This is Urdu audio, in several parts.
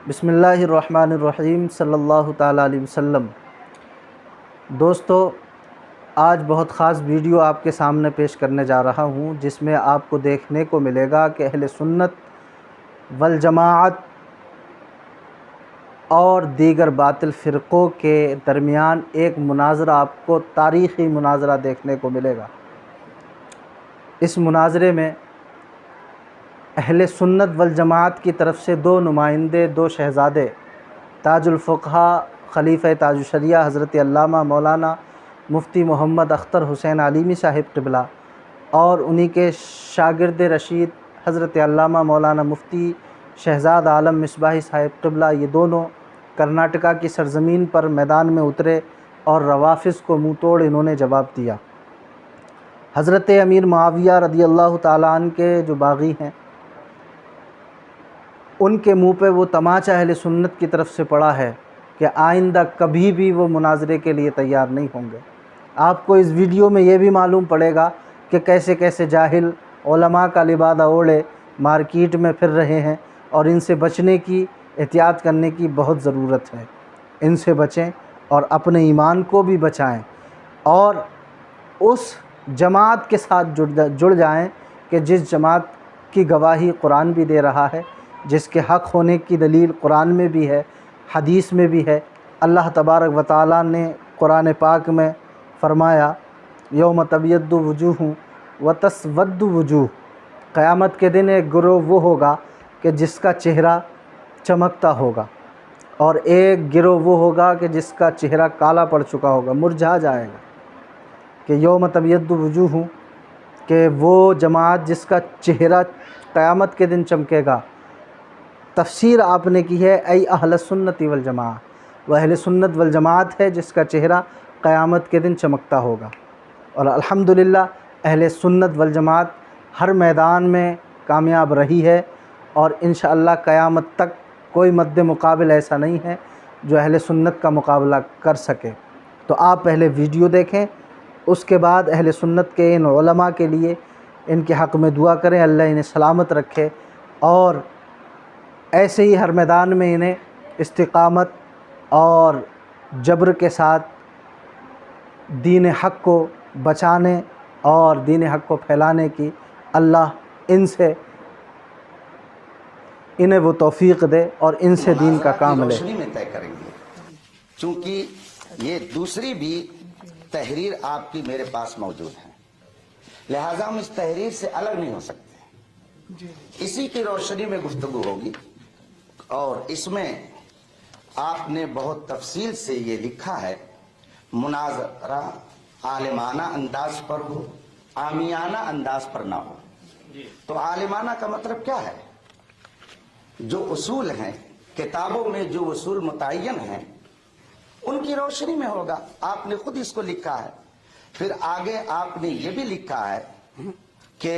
بسم اللہ الرحمن الرحیم صلی اللہ تعالیٰ علیہ وسلم۔ دوستو، آج بہت خاص ویڈیو آپ کے سامنے پیش کرنے جا رہا ہوں، جس میں آپ کو دیکھنے کو ملے گا کہ اہل سنت والجماعت اور دیگر باطل فرقوں کے درمیان ایک مناظرہ، آپ کو تاریخی مناظرہ دیکھنے کو ملے گا۔ اس مناظرے میں اہل سنت والجماعت کی طرف سے دو نمائندے، دو شہزادے، تاج الفقہا خلیفہ تاج الشریعہ حضرت علامہ مولانا مفتی محمد اختر حسین علیمی صاحب قبلہ اور انہی کے شاگرد رشید حضرت علامہ مولانا مفتی شہزاد عالم مصباحی صاحب قبلہ، یہ دونوں کرناٹکا کی سرزمین پر میدان میں اترے اور روافض کو منہ توڑ انہوں نے جواب دیا۔ حضرت امیر معاویہ رضی اللہ تعالیٰ عنہ کے جو باغی ہیں، ان کے منہ پہ وہ تماچا اہل سنت کی طرف سے پڑا ہے کہ آئندہ کبھی بھی وہ مناظرے کے لیے تیار نہیں ہوں گے۔ آپ کو اس ویڈیو میں یہ بھی معلوم پڑے گا کہ کیسے کیسے جاہل علماء کا لبادہ اوڑھے مارکیٹ میں پھر رہے ہیں، اور ان سے بچنے کی، احتیاط کرنے کی بہت ضرورت ہے۔ ان سے بچیں اور اپنے ایمان کو بھی بچائیں، اور اس جماعت کے ساتھ جڑ جائیں کہ جس جماعت کی گواہی قرآن بھی دے رہا ہے، جس کے حق ہونے کی دلیل قرآن میں بھی ہے، حدیث میں بھی ہے۔ اللہ تبارک و تعالیٰ نے قرآن پاک میں فرمایا، یوم تبیض وجوہ وتسود وجوہ، قیامت کے دن ایک گروہ وہ ہوگا کہ جس کا چہرہ چمکتا ہوگا، اور ایک گروہ وہ ہوگا کہ جس کا چہرہ کالا پڑ چکا ہوگا، مرجھا جائے گا۔ کہ یوم تبیض وجوہ، کہ وہ جماعت جس کا چہرہ قیامت کے دن چمکے گا۔ تفسیر آپ نے کی ہے ای اہل سنت والجماعہ، وہ اہل سنت والجماعت ہے جس کا چہرہ قیامت کے دن چمکتا ہوگا۔ اور الحمدللہ اہل سنت والجماعت ہر میدان میں کامیاب رہی ہے، اور انشاءاللہ قیامت تک کوئی مد مقابل ایسا نہیں ہے جو اہل سنت کا مقابلہ کر سکے۔ تو آپ پہلے ویڈیو دیکھیں، اس کے بعد اہل سنت کے ان علماء کے لیے ان کے حق میں دعا کریں، اللہ انہیں سلامت رکھے، اور ایسے ہی ہر میدان میں انہیں استقامت اور جبر کے ساتھ دین حق کو بچانے اور دین حق کو پھیلانے کی اللہ انہیں وہ توفیق دے اور ان سے دین کا کام لے۔ روشنی میں طے کریں گے، چونکہ یہ دوسری بھی تحریر آپ کی میرے پاس موجود ہے، لہٰذا ہم اس تحریر سے الگ نہیں ہو سکتے۔ اسی کی روشنی میں گفتگو ہوگی، اور اس میں آپ نے بہت تفصیل سے یہ لکھا ہے، مناظرہ عالمانہ انداز پر ہو، عامیانہ انداز پر نہ ہو۔ تو عالمانہ کا مطلب کیا ہے؟ جو اصول ہیں کتابوں میں، جو اصول متعین ہیں، ان کی روشنی میں ہوگا۔ آپ نے خود اس کو لکھا ہے۔ پھر آگے آپ نے یہ بھی لکھا ہے کہ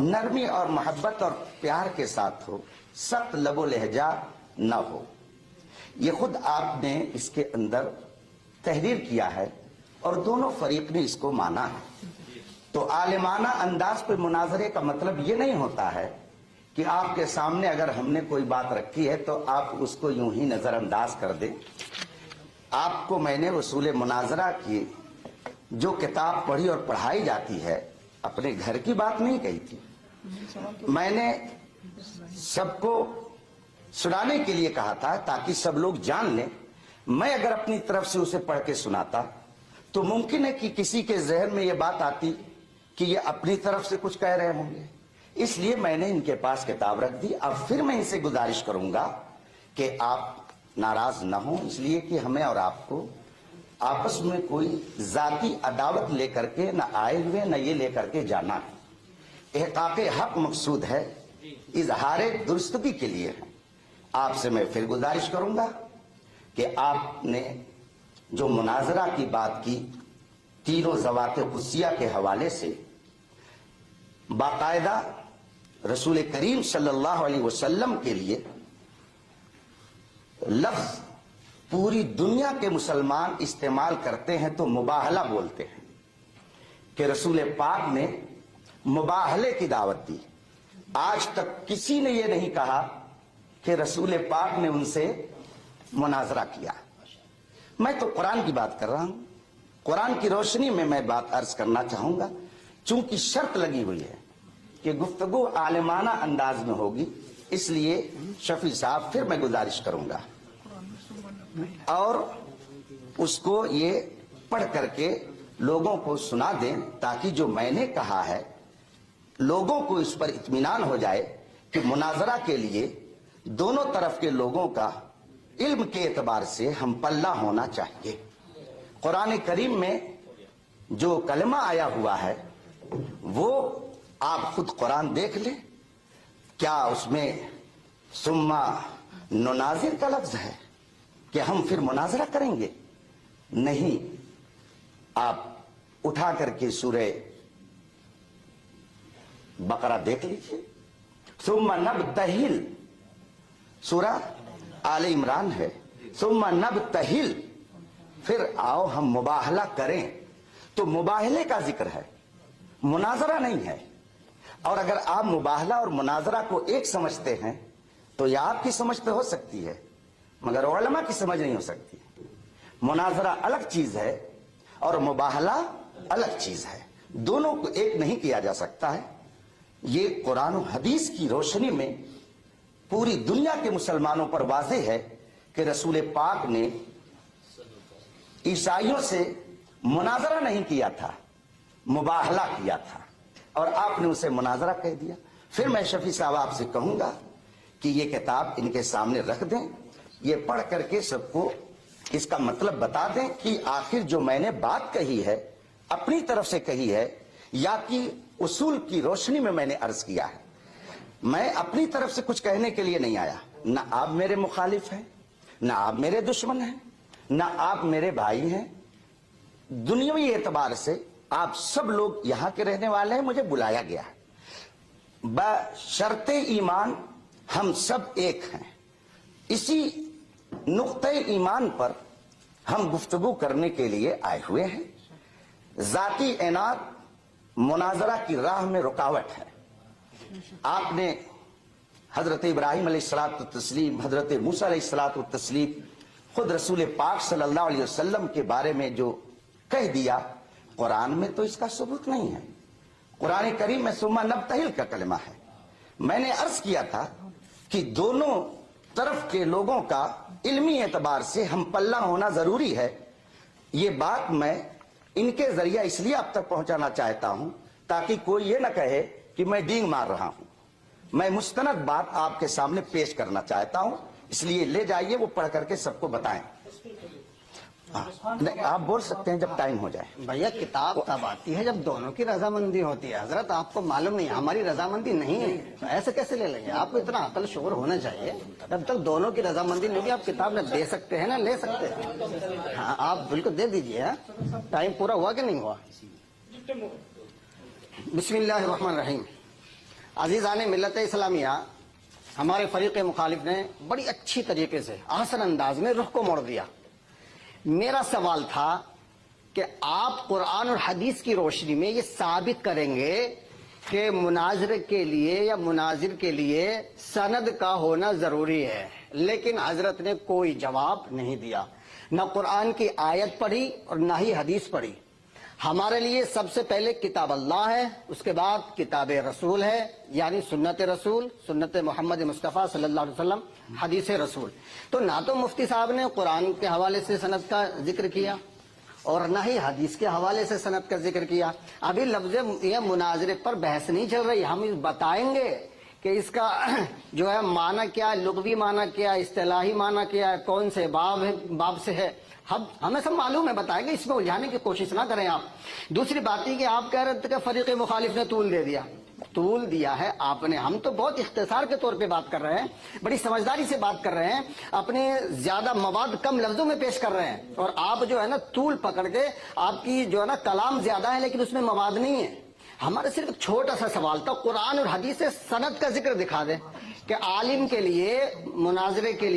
نرمی اور محبت اور پیار کے ساتھ ہو، سخت لب و لہجہ نہ ہو۔ یہ خود آپ نے اس کے اندر تحریر کیا ہے، اور دونوں فریق نے اس کو مانا ہے۔ تو عالمانہ انداز پہ مناظرے کا مطلب یہ نہیں ہوتا ہے کہ آپ کے سامنے اگر ہم نے کوئی بات رکھی ہے تو آپ اس کو یوں ہی نظر انداز کر دیں۔ آپ کو میں نے اصول مناظرہ کی جو کتاب پڑھی اور پڑھائی جاتی ہے، اپنے گھر کی بات نہیں کہی تھی، میں نے سب کو سنانے کے لیے کہا تھا تاکہ سب لوگ جان لیں۔ میں اگر اپنی طرف سے اسے پڑھ کے سناتا تو ممکن ہے کہ کسی کے ذہن میں یہ بات آتی کہ یہ اپنی طرف سے کچھ کہہ رہے ہوں گے، اس لیے میں نے ان کے پاس کتاب رکھ دی۔ اب پھر میں ان سے گزارش کروں گا کہ آپ ناراض نہ ہوں، اس لیے کہ ہمیں اور آپ کو آپس میں کوئی ذاتی عداوت لے کر کے نہ آئے ہوئے، نہ یہ لے کر کے جانا ہے۔ احقاق حق مقصود ہے، اظہار درستگی کے لیے ہے۔ آپ سے میں پھر گزارش کروں گا کہ آپ نے جو مناظرہ کی بات کی، تینوں ذوات قدسیہ کے حوالے سے باقاعدہ رسول کریم صلی اللہ علیہ وسلم کے لیے لفظ پوری دنیا کے مسلمان استعمال کرتے ہیں تو مباہلہ بولتے ہیں، کہ رسول پاک نے مباہلے کی دعوت دی۔ آج تک کسی نے یہ نہیں کہا کہ رسول پاک نے ان سے مناظرہ کیا. میں تو قرآن کی بات کر رہا ہوں. قرآن کی روشنی میں بات عرض کرنا چاہوں گا. چونکہ شرط لگی ہوئی ہے کہ گفتگو عالمانہ انداز میں ہوگی، اس لیے شفیع صاحب پھر میں گزارش کروں گا اور اس کو یہ پڑھ کر کے لوگوں کو سنا دیں، تاکہ جو میں نے کہا ہے لوگوں کو اس پر اطمینان ہو جائے کہ مناظرہ کے لیے دونوں طرف کے لوگوں کا علم کے اعتبار سے ہم پلہ ہونا چاہیے. قرآن کریم میں جو کلمہ آیا ہوا ہے وہ آپ خود قرآن دیکھ لیں. کیا اس میں ثم نناظر کا لفظ ہے کہ ہم پھر مناظرہ کریں گے؟ نہیں. آپ اٹھا کر کے سورہ بقرہ دیکھ لیجیے. ثم نبتہل، سورہ آل عمران ہے. ثم نبتہل، پھر آؤ ہم مباہلہ کریں. تو مباہلے کا ذکر ہے، مناظرہ نہیں ہے. اور اگر آپ مباہلہ اور مناظرہ کو ایک سمجھتے ہیں تو یہ آپ کی سمجھ پہ ہو سکتی ہے، مگر علماء کی سمجھ نہیں ہو سکتی. مناظرہ الگ چیز ہے اور مباہلہ الگ چیز ہے. دونوں کو ایک نہیں کیا جا سکتا ہے. یہ قرآن و حدیث کی روشنی میں پوری دنیا کے مسلمانوں پر واضح ہے کہ رسول پاک نے عیسائیوں سے مناظرہ نہیں کیا تھا، مباہلہ کیا تھا، اور آپ نے اسے مناظرہ کہہ دیا. پھر میں شفیع صاحب آپ سے کہوں گا کہ یہ کتاب ان کے سامنے رکھ دیں، یہ پڑھ کر کے سب کو اس کا مطلب بتا دیں کہ آخر جو میں نے بات کہی ہے اپنی طرف سے کہی ہے یا کہ اصول کی روشنی میں نے عرض کیا ہے. میں اپنی طرف سے کچھ کہنے کے لیے نہیں آیا. نہ آپ میرے مخالف ہیں، نہ آپ میرے دشمن ہیں، نہ آپ میرے بھائی ہیں. دنیاوی اعتبار سے آپ سب لوگ یہاں کے رہنے والے ہیں، مجھے بلایا گیا ہے. بشرط ایمان ہم سب ایک ہیں. اسی نقطۂ ایمان پر ہم گفتگو کرنے کے لیے آئے ہوئے ہیں. ذاتی عناد مناظرہ کی راہ میں رکاوٹ ہے. آپ نے حضرت ابراہیم علیہ الصلوۃ والتسلیم، حضرت موسیٰ علیہ الصلوۃ والتسلیم، خود رسول پاک صلی اللہ علیہ وسلم کے بارے میں جو کہہ دیا، قرآن میں تو اس کا ثبوت نہیں ہے. قرآن کریم میں ثم نبتہل کا کلمہ ہے. میں نے عرض کیا تھا کہ دونوں طرف کے لوگوں کا علمی اعتبار سے ہم پلہ ہونا ضروری ہے. یہ بات میں ان کے ذریعہ اس لیے اب تک پہنچانا چاہتا ہوں تاکہ کوئی یہ نہ کہے کہ میں ڈینگ مار رہا ہوں. میں مستند بات آپ کے سامنے پیش کرنا چاہتا ہوں، اس لیے لے جائیے، وہ پڑھ کر کے سب کو بتائیں. آپ بول سکتے ہیں جب ٹائم ہو جائے. بھیا کتاب تب آتی ہے جب دونوں کی رضامندی ہوتی ہے. حضرت آپ کو معلوم نہیں ہماری رضامندی نہیں ہے تو ایسے کیسے لے لیں گے؟ آپ کو اتنا عقل شعور ہونا چاہیے. جب تک دونوں کی رضامندی نہیں ہوگی آپ کتاب نہ دے سکتے ہیں نہ لے سکتے ہیں. ہاں آپ بالکل دے دیجیے. ٹائم پورا ہوا کہ نہیں ہوا؟ بسم اللہ الرحمن الرحیم. عزیزان ملت اسلامیہ، ہمارے فریق مخالف نے بڑی اچھی طریقے سے احسن انداز میں رخ کو موڑ دیا. میرا سوال تھا کہ آپ قرآن اور حدیث کی روشنی میں یہ ثابت کریں گے کہ مناظرے کے لیے یا مناظر کے لیے سند کا ہونا ضروری ہے. لیکن حضرت نے کوئی جواب نہیں دیا. نہ قرآن کی آیت پڑھی اور نہ ہی حدیث پڑھی. ہمارے لیے سب سے پہلے کتاب اللہ ہے، اس کے بعد کتاب رسول ہے، یعنی سنت رسول، سنت محمد مصطفیٰ صلی اللہ علیہ وسلم، حدیث رسول. تو نہ تو مفتی صاحب نے قرآن کے حوالے سے سند کا ذکر کیا اور نہ ہی حدیث کے حوالے سے سند کا ذکر کیا. ابھی لفظ یہ مناظرے پر بحث نہیں چل رہی. ہم بتائیں گے کہ اس کا جو ہے معنی کیا ہے، لغوی معنی کیا ہے، اصطلاحی معنی کیا ہے، کون سے باب سے ہے. ہمیں سب معلوم ہے، بتائیں گے. اس میں الجھانے کی کوشش نہ کریں آپ. دوسری بات یہ کہ آپ کہہ رہے تھے کہ فریق مخالف نے طول دے دیا. طول دیا ہے آپ نے. ہم تو بہت اختصار کے طور پہ بات کر رہے ہیں، بڑی سمجھداری سے بات کر رہے ہیں، اپنے زیادہ مواد کم لفظوں میں پیش کر رہے ہیں. اور آپ جو ہے نا طول پکڑ کے، آپ کی جو ہے نا کلام زیادہ ہے لیکن اس میں مواد نہیں ہے. ہمارا صرف ایک چھوٹا سا سوال تھا، قرآن اور حدیث سے سند کا ذکر دکھا دیں. کہ عالم کے لیے مناظرے کے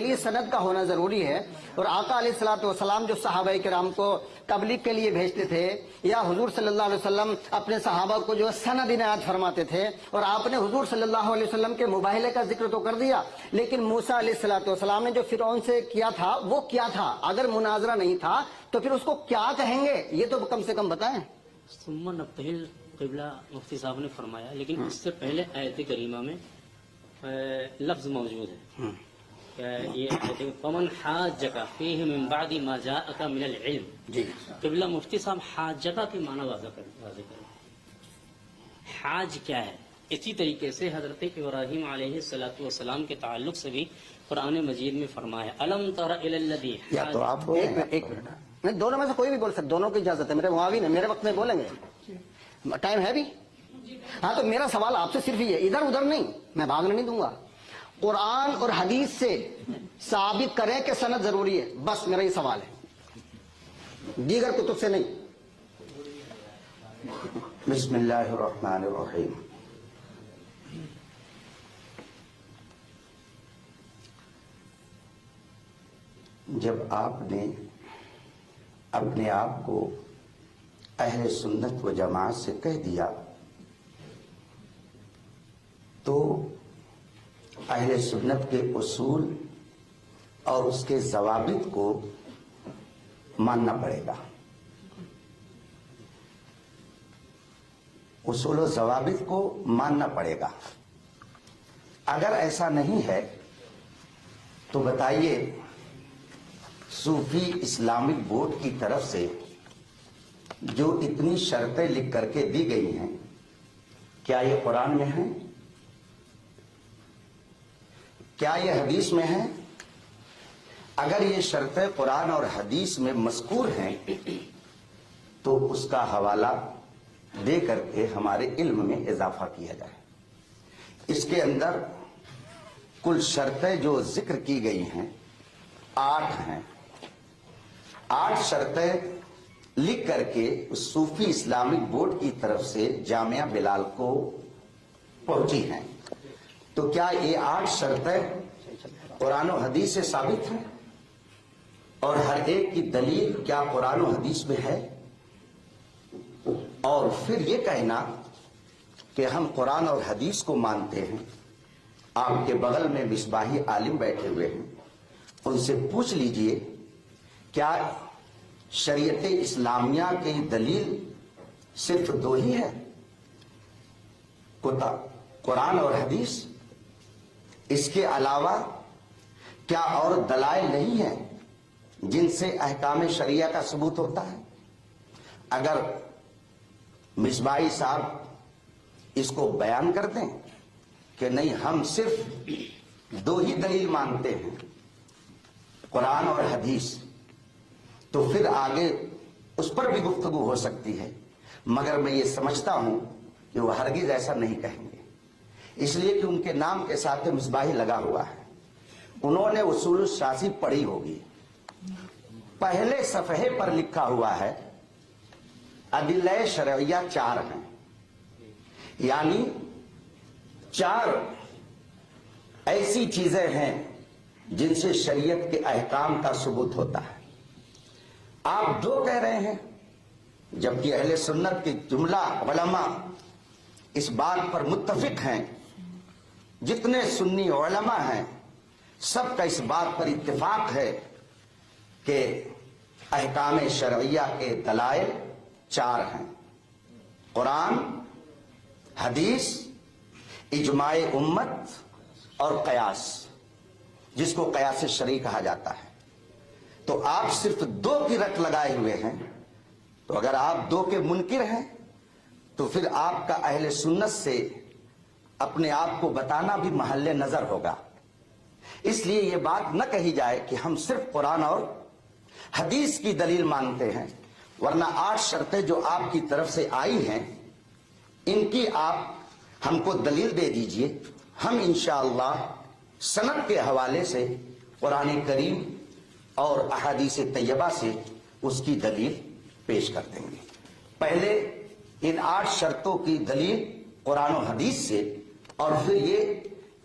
لیے سند کا ہونا ضروری ہے. اور آقا علیہ الصلوۃ والسلام جو صحابہ کرام کو تبلیغ کے لیے بھیجتے تھے یا حضور صلی اللہ علیہ وسلم اپنے صحابہ کو جو سند عنایت فرماتے تھے, اور آپ نے حضور صلی اللہ علیہ وسلم کے مباہلے کا ذکر تو کر دیا, لیکن موسیٰ علیہ الصلوۃ والسلام نے جو فرعون سے کیا تھا وہ کیا تھا؟ اگر مناظرہ نہیں تھا تو پھر اس کو کیا کہیں گے, یہ تو کم سے کم بتائیں. ثم نبتہل قبلہ مفتی صاحب نے فرمایا, لیکن اس سے پہلے آیت کریمہ میں لفظ موجود ہے کہ یہ آیت فمن حاجک فیہ من بعد ما جاءک من العلم. جی قبلہ مفتی صاحب حاجکہ کی معنی واضح کریں. حاج کیا ہے؟ اسی طریقے سے حضرت ابراہیم علیہ السلام کے تعلق سے بھی قرآن مجید میں فرمایا الم تر الی الذی. یا تو آپ ایک منٹ نہیں, دونوں میں سے کوئی بھی بول سکتے, دونوں کی اجازت ہے, میرے معاون ہے, میرے وقت میں بولیں گے, ٹائم ہے بھی. ہاں تو میرا سوال آپ سے صرف یہ ہے, ادھر ادھر نہیں, میں بھاگنے نہیں دوں گا. قرآن اور حدیث سے ثابت کریں کہ سند ضروری ہے, بس میرا یہ سوال ہے, دیگر کتب سے نہیں. بسم اللہ الرحمن الرحیم. جب آپ نے اپنے آپ کو اہل سنت و جماعت سے کہہ دیا تو اہل سنت کے اصول اور اس کے ضوابط کو ماننا پڑے گا. اصول و ضوابط کو ماننا پڑے گا. اگر ایسا نہیں ہے تو بتائیے, صوفی اسلامک بورڈ کی طرف سے جو اتنی شرطیں لکھ کر کے دی گئی ہیں, کیا یہ قرآن میں ہیں؟ کیا یہ حدیث میں ہیں؟ اگر یہ شرطیں قرآن اور حدیث میں مذکور ہیں تو اس کا حوالہ دے کر کے ہمارے علم میں اضافہ کیا جائے. اس کے اندر کل شرطیں جو ذکر کی گئی ہیں 8 ہیں. 8 شرطیں لکھ کر کے اس صوفی اسلامک بورڈ کی طرف سے جامعہ بلال کو پہنچی ہیں. تو کیا یہ 8 شرطیں قرآن و حدیث سے ثابت ہیں؟ اور ہر ایک کی دلیل کیا قرآن و حدیث میں ہے؟ اور پھر یہ کہنا کہ ہم قرآن اور حدیث کو مانتے ہیں. آپ کے بغل میں مصباحی عالم بیٹھے ہوئے ہیں, ان سے پوچھ لیجئے کیا شریعت اسلامیہ کی دلیل صرف 2 ہی ہے, قرآن اور حدیث؟ اس کے علاوہ کیا اور دلائل نہیں ہیں جن سے احکام شریعہ کا ثبوت ہوتا ہے؟ اگر مصباحی صاحب اس کو بیان کر دیں کہ نہیں ہم صرف 2 ہی دلیل مانتے ہیں, قرآن اور حدیث, تو پھر آگے اس پر بھی گفتگو ہو سکتی ہے. مگر میں یہ سمجھتا ہوں کہ وہ ہرگز ایسا نہیں کہیں گے, اس لیے کہ ان کے نام کے ساتھ مصباحی لگا ہوا ہے. انہوں نے اصول الشاسی پڑھی ہوگی, پہلے صفحے پر لکھا ہوا ہے ادلہ شرعیہ 4 ہیں, یعنی 4 ایسی چیزیں ہیں جن سے شریعت کے احکام کا ثبوت ہوتا ہے. آپ 2 کہہ رہے ہیں, جبکہ اہل سنت کے جملہ علماء اس بات پر متفق ہیں, جتنے سنی علماء ہیں سب کا اس بات پر اتفاق ہے کہ احکام شرعیہ کے دلائل 4 ہیں, قرآن, حدیث, اجماع امت اور قیاس, جس کو قیاس شرعی کہا جاتا ہے. تو آپ صرف 2 کی رٹ لگائے ہوئے ہیں. تو اگر آپ 2 کے منکر ہیں تو پھر آپ کا اہل سنت سے اپنے آپ کو بتانا بھی محل نظر ہوگا. اس لیے یہ بات نہ کہی جائے کہ ہم صرف قرآن اور حدیث کی دلیل مانتے ہیں, ورنہ 8 شرطیں جو آپ کی طرف سے آئی ہیں ان کی آپ ہم کو دلیل دے دیجئے, ہم انشاءاللہ سند کے حوالے سے قرآن کریم اور احادیث طیبہ سے اس کی دلیل پیش کر دیں گے. پہلے ان 8 شرطوں کی دلیل قرآن و حدیث سے, اور پھر یہ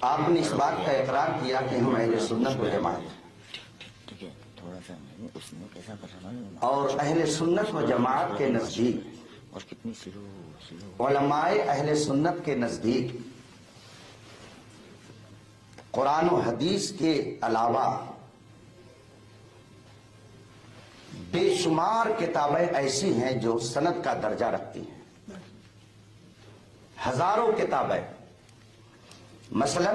آپ نے اس بات کا اقرار کیا کہ ہم اہل سنت و جماعت ہیں، ٹھیک ہے، تھوڑا سا اس نے کیسا کر رہا ہے اور اہل سنت و جماعت کے نزدیک اور کتنی سلو علماء اہل سنت کے نزدیک قرآن و حدیث کے علاوہ بے شمار کتابیں ایسی ہیں جو سند کا درجہ رکھتی ہیں، ہزاروں کتابیں۔ مثلا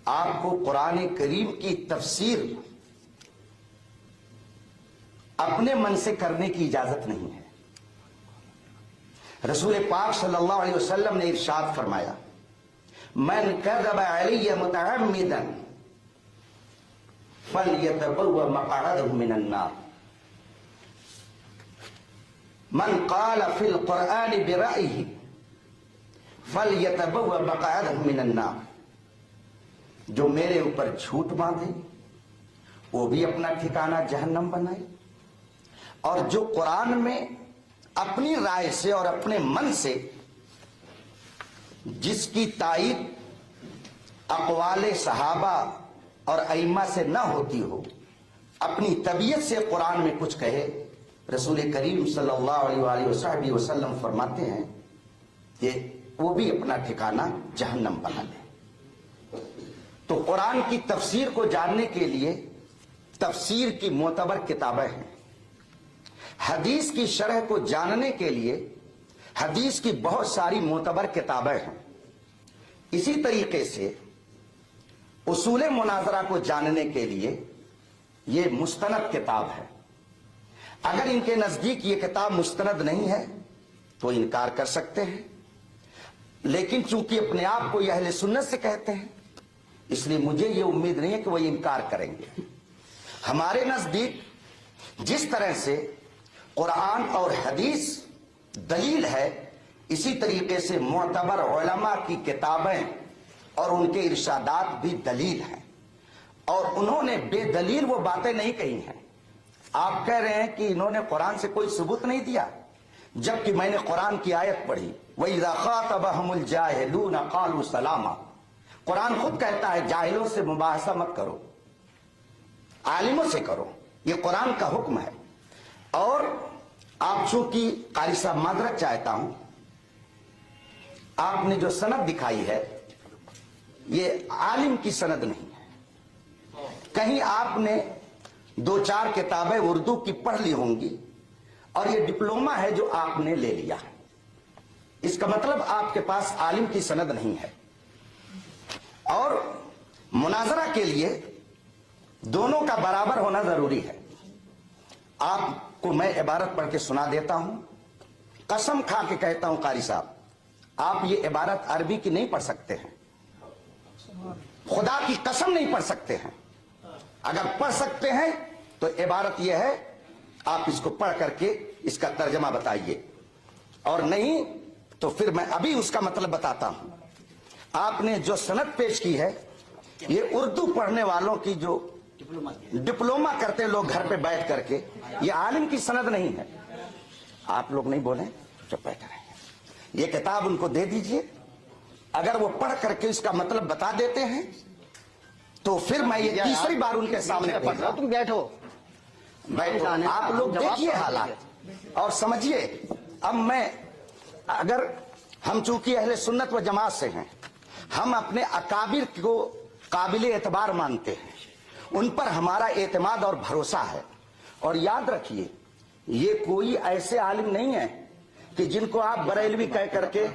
آپ کو قرآن کریم کی تفسیر اپنے من سے کرنے کی اجازت نہیں ہے۔ رسول پاک صلی اللہ علیہ وسلم نے ارشاد فرمایا، من کذب علی متعمدا فلیتبوأ مقعدہ من النار، من قال فی القرآن برأیہ فلیتبوأ مقعدہ من النار، جو میرے اوپر جھوٹ باندھے وہ بھی اپنا ٹھکانہ جہنم بنائے، اور جو قرآن میں اپنی رائے سے اور اپنے من سے جس کی تائید اقوال صحابہ اور ائمہ سے نہ ہوتی ہو، اپنی طبیعت سے قرآن میں کچھ کہے، رسول کریم صلی اللہ علیہ وآلہ وسلم فرماتے ہیں کہ وہ بھی اپنا ٹھکانہ جہنم بنا لے۔ تو قرآن کی تفسیر کو جاننے کے لیے تفسیر کی معتبر کتابیں ہیں، حدیث کی شرح کو جاننے کے لیے حدیث کی بہت ساری معتبر کتابیں ہیں، اسی طریقے سے اصول مناظرہ کو جاننے کے لیے یہ مستند کتاب ہے۔ اگر ان کے نزدیک یہ کتاب مستند نہیں ہے تو انکار کر سکتے ہیں، لیکن چونکہ اپنے آپ کو یہ اہل سنت سے کہتے ہیں اس لیے مجھے یہ امید نہیں ہے کہ وہ انکار کریں گے۔ ہمارے نزدیک جس طرح سے قرآن اور حدیث دلیل ہے، اسی طریقے سے معتبر علماء کی کتابیں اور ان کے ارشادات بھی دلیل ہیں، اور انہوں نے بے دلیل وہ باتیں نہیں کہی ہیں۔ آپ کہہ رہے ہیں کہ انہوں نے قرآن سے کوئی ثبوت نہیں دیا، جبکہ میں نے قرآن کی آیت پڑھی، وَإِذَا خَاطَبَهُمُ الْجَاهِلُونَ قَالُوا سَلَامًا۔ قرآن خود کہتا ہے جاہلوں سے مباحثہ مت کرو، عالموں سے کرو، یہ قرآن کا حکم ہے۔ اور آپ چونکہ قاری صاحب معذرت چاہتا ہوں، آپ نے جو سند دکھائی ہے یہ عالم کی سند نہیں ہے، کہیں آپ نے دو چار کتابیں اردو کی پڑھ لی ہوں گی اور یہ ڈپلومہ ہے جو آپ نے لے لیا، اس کا مطلب آپ کے پاس عالم کی سند نہیں ہے۔ اور مناظرہ کے لیے دونوں کا برابر ہونا ضروری ہے۔ آپ کو میں عبارت پڑھ کے سنا دیتا ہوں، قسم کھا کے کہتا ہوں قاری صاحب آپ یہ عبارت عربی کی نہیں پڑھ سکتے ہیں، خدا کی قسم نہیں پڑھ سکتے ہیں۔ اگر پڑھ سکتے ہیں تو عبارت یہ ہے، آپ اس کو پڑھ کر کے اس کا ترجمہ بتائیے، اور نہیں تو پھر میں ابھی اس کا مطلب بتاتا ہوں۔ آپ نے جو سند پیش کی ہے یہ اردو پڑھنے والوں کی جو ڈپلومہ کرتے لوگ گھر پہ بیٹھ کر کے، یہ عالم کی سند نہیں ہے۔ آپ لوگ نہیں بولیں، چپ بیٹھے رہیں، یہ کتاب ان کو دے دیجئے، اگر وہ پڑھ کر کے اس کا مطلب بتا دیتے ہیں تو پھر میں یہ تیسری بار ان کے سامنے پڑھ رہا ہوں۔ تم بیٹھو، بیٹھو، آپ لوگ دیکھیے حالات اور سمجھیے۔ اب میں اگر ہم چونکہ اہل سنت و جماعت سے ہیں، ہم اپنے اکابر کو قابل اعتبار مانتے ہیں، ان پر ہمارا اعتماد اور بھروسہ ہے، اور یاد رکھیے یہ کوئی ایسے عالم نہیں ہے کہ جن کو آپ بریلوی کہہ کر کے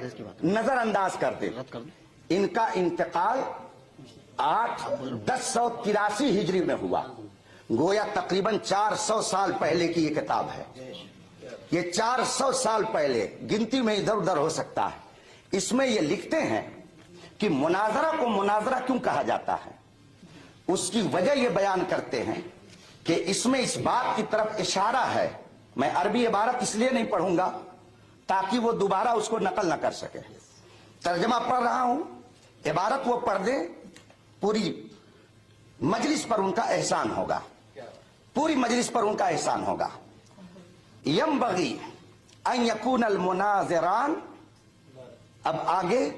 نظر انداز کر دیں۔ ان کا انتقال 1083 ہجری میں ہوا، گویا تقریباً 400 سال پہلے کی یہ کتاب ہے۔ یہ 400 سال پہلے، گنتی میں ادھر ادھر ہو سکتا ہے۔ اس میں یہ لکھتے ہیں کہ مناظرہ کو مناظرہ کیوں کہا جاتا ہے، اس کی وجہ یہ بیان کرتے ہیں کہ اس میں اس بات کی طرف اشارہ ہے۔ میں عربی عبارت اس لیے نہیں پڑھوں گا تاکہ وہ دوبارہ اس کو نقل نہ کر سکے، ترجمہ پڑھ رہا ہوں، عبارت وہ پڑھ دے، پوری مجلس پر ان کا احسان ہوگا، پوری مجلس پر ان کا احسان ہوگا۔ ينبغي ان يكون المناظران، اب آگے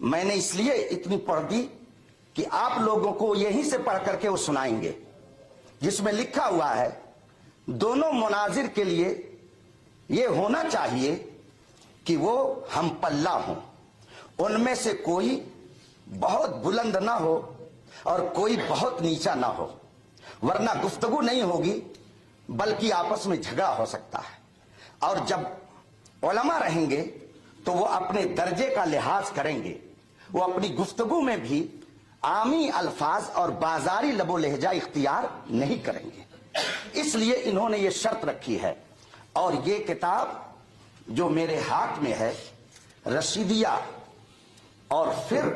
میں نے اس لیے اتنی پڑھ دی کہ آپ لوگوں کو یہیں سے پڑھ کر کے وہ سنائیں گے، جس میں لکھا ہوا ہے دونوں مناظر کے لیے یہ ہونا چاہیے کہ وہ ہم پلہ ہوں، ان میں سے کوئی بہت بلند نہ ہو اور کوئی بہت نیچا نہ ہو، ورنہ گفتگو نہیں ہوگی بلکہ آپس میں جھگڑا ہو سکتا ہے۔ اور جب علماء رہیں گے تو وہ اپنے درجے کا لحاظ کریں گے، وہ اپنی گفتگو میں بھی عامی الفاظ اور بازاری لب و لہجہ اختیار نہیں کریں گے۔ اس لیے انہوں نے یہ شرط رکھی ہے۔ اور یہ کتاب جو میرے ہاتھ میں ہے رشیدیہ، اور پھر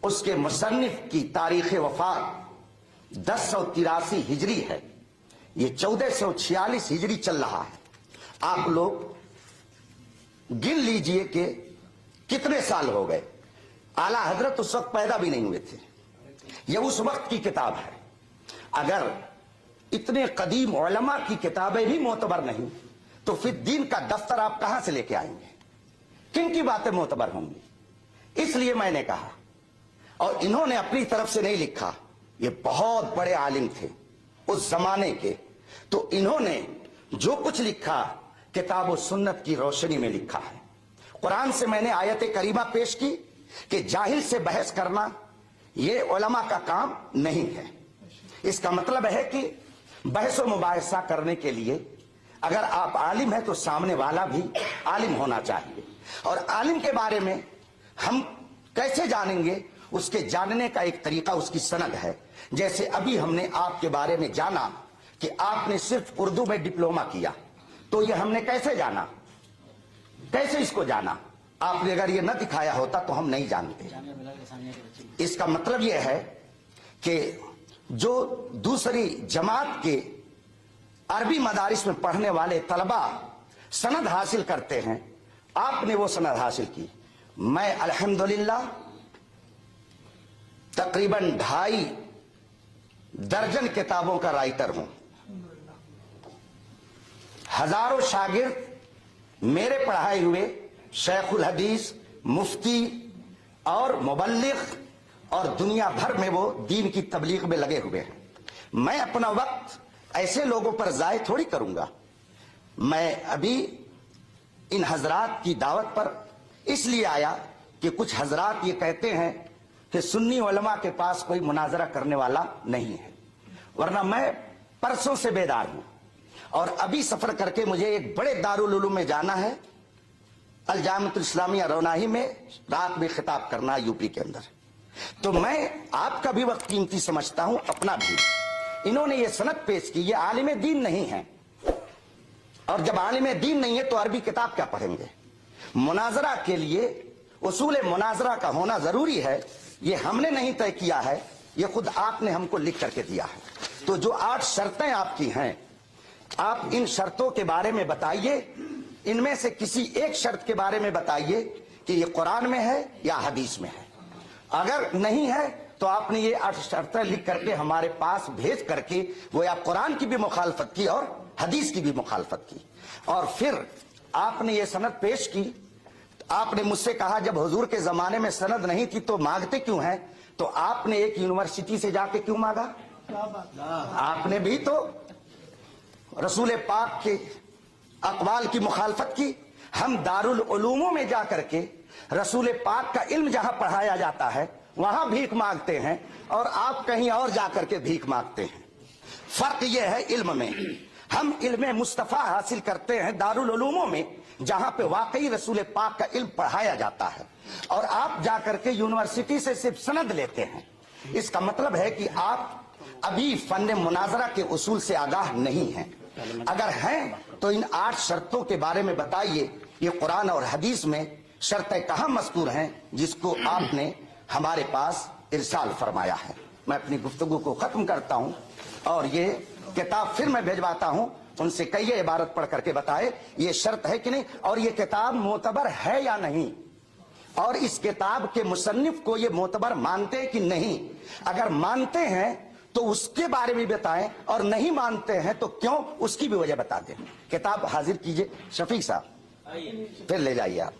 اس کے مصنف کی تاریخ وفات 1083 ہجری ہے، یہ 1446 ہجری چل رہا ہے۔ آپ لوگ گن لیجئے کہ کتنے سال ہو گئے۔ اعلیٰ حضرت اس وقت پیدا بھی نہیں ہوئے تھے، یہ اس وقت کی کتاب ہے۔ اگر اتنے قدیم علماء کی کتابیں بھی معتبر نہیں تو پھر دین کا دفتر آپ کہاں سے لے کے آئیں گے؟ کن کی باتیں معتبر ہوں گی؟ اس لیے میں نے کہا، اور انہوں نے اپنی طرف سے نہیں لکھا، یہ بہت بڑے عالم تھے اس زمانے کے، تو انہوں نے جو کچھ لکھا کتاب و سنت کی روشنی میں لکھا ہے۔ قرآن سے میں نے آیت کریمہ پیش کی کہ جاہل سے بحث کرنا یہ علماء کا کام نہیں ہے۔ اس کا مطلب ہے کہ بحث و مباحثہ کرنے کے لیے اگر آپ عالم ہیں تو سامنے والا بھی عالم ہونا چاہیے، اور عالم کے بارے میں ہم کیسے جانیں گے؟ اس کے جاننے کا ایک طریقہ اس کی سند ہے۔ جیسے ابھی ہم نے آپ کے بارے میں جانا کہ آپ نے صرف اردو میں ڈپلومہ کیا، تو یہ ہم نے کیسے جانا؟ کیسے اس کو جانا؟ آپ نے اگر یہ نہ دکھایا ہوتا تو ہم نہیں جانتے۔ اس کا مطلب یہ ہے کہ جو دوسری جماعت کے عربی مدارس میں پڑھنے والے طلبہ سند حاصل کرتے ہیں، آپ نے وہ سند حاصل کی۔ میں الحمدللہ تقریباً 2.5 درجن کتابوں کا رائٹر ہوں۔ ہزاروں شاگرد میرے پڑھائے ہوئے شیخ الحدیث، مفتی اور مبلغ اور دنیا بھر میں وہ دین کی تبلیغ میں لگے ہوئے ہیں۔ میں اپنا وقت ایسے لوگوں پر ضائع تھوڑی کروں گا۔ میں ابھی ان حضرات کی دعوت پر اس لیے آیا کہ کچھ حضرات یہ کہتے ہیں کہ سنی علماء کے پاس کوئی مناظرہ کرنے والا نہیں ہے، ورنہ میں پرسوں سے بیدار ہوں، اور ابھی سفر کر کے مجھے ایک بڑے دارالعلوم میں جانا ہے، الجامعۃ الاسلامیہ روناہی میں رات میں خطاب کرنا ہے یوپی کے اندر۔ تو میں آپ کا بھی وقت قیمتی سمجھتا ہوں، اپنا بھی۔ انہوں نے یہ سند پیش کی، یہ عالم دین نہیں ہے، اور جب عالم دین نہیں ہے تو عربی کتاب کیا پڑھیں گے؟ مناظرہ کے لیے اصول مناظرہ کا ہونا ضروری ہے، یہ ہم نے نہیں طے کیا ہے، یہ خود آپ نے ہم کو لکھ کر کے دیا ہے۔ تو جو 8 شرطیں آپ کی ہیں، آپ ان شرطوں کے بارے میں بتائیے، ان میں سے کسی ایک شرط کے بارے میں بتائیے کہ یہ قرآن میں ہے یا حدیث میں ہے۔ اگر نہیں ہے تو آپ نے یہ 8 شرطیں لکھ کر کے ہمارے پاس بھیج کر کے وہ یا قرآن کی بھی مخالفت کی اور حدیث کی بھی مخالفت کی، اور پھر آپ نے یہ سند پیش کی۔ آپ نے مجھ سے کہا جب حضور کے زمانے میں سند نہیں تھی تو مانگتے کیوں ہیں؟ تو آپ نے ایک یونیورسٹی سے جا کے کیوں مانگا؟ آپ نے بھی تو رسول پاک کے اقوال کی مخالفت کی۔ ہم دارالعلوموں میں جا کر کے رسول پاک کا علم جہاں پڑھایا جاتا ہے وہاں بھیک مانگتے ہیں، اور آپ کہیں اور جا کر کے بھیک مانگتے ہیں۔ فرق یہ ہے علم میں، ہم علم مصطفیٰ حاصل کرتے ہیں دارالعلوموں میں جہاں پہ واقعی رسول پاک کا علم پڑھایا جاتا ہے، اور آپ جا کر کے یونیورسٹی سے صرف سند لیتے ہیں۔ اس کا مطلب ہے کہ آپ ابھی فن مناظرہ کے اصول سے آگاہ نہیں ہیں۔ اگر ہیں تو ان 8 شرطوں کے بارے میں بتائیے، یہ قرآن اور حدیث میں شرطیں کہاں مذکور ہیں جس کو آپ نے ہمارے پاس ارسال فرمایا ہے؟ میں اپنی گفتگو کو ختم کرتا ہوں، اور یہ کتاب پھر میں بھیجواتا ہوں، ان سے کہیے عبارت پڑھ کر کے بتائے یہ شرط ہے کہ نہیں، اور یہ کتاب معتبر ہے یا نہیں، اور اس کتاب کے مصنف کو یہ معتبر مانتے کہ نہیں۔ اگر مانتے ہیں تو اس کے بارے میں بتائیں، اور نہیں مانتے ہیں تو کیوں، اس کی بھی وجہ بتا دیں۔ کتاب حاضر کیجئے شفیق صاحب، پھر لے جائیے آپ۔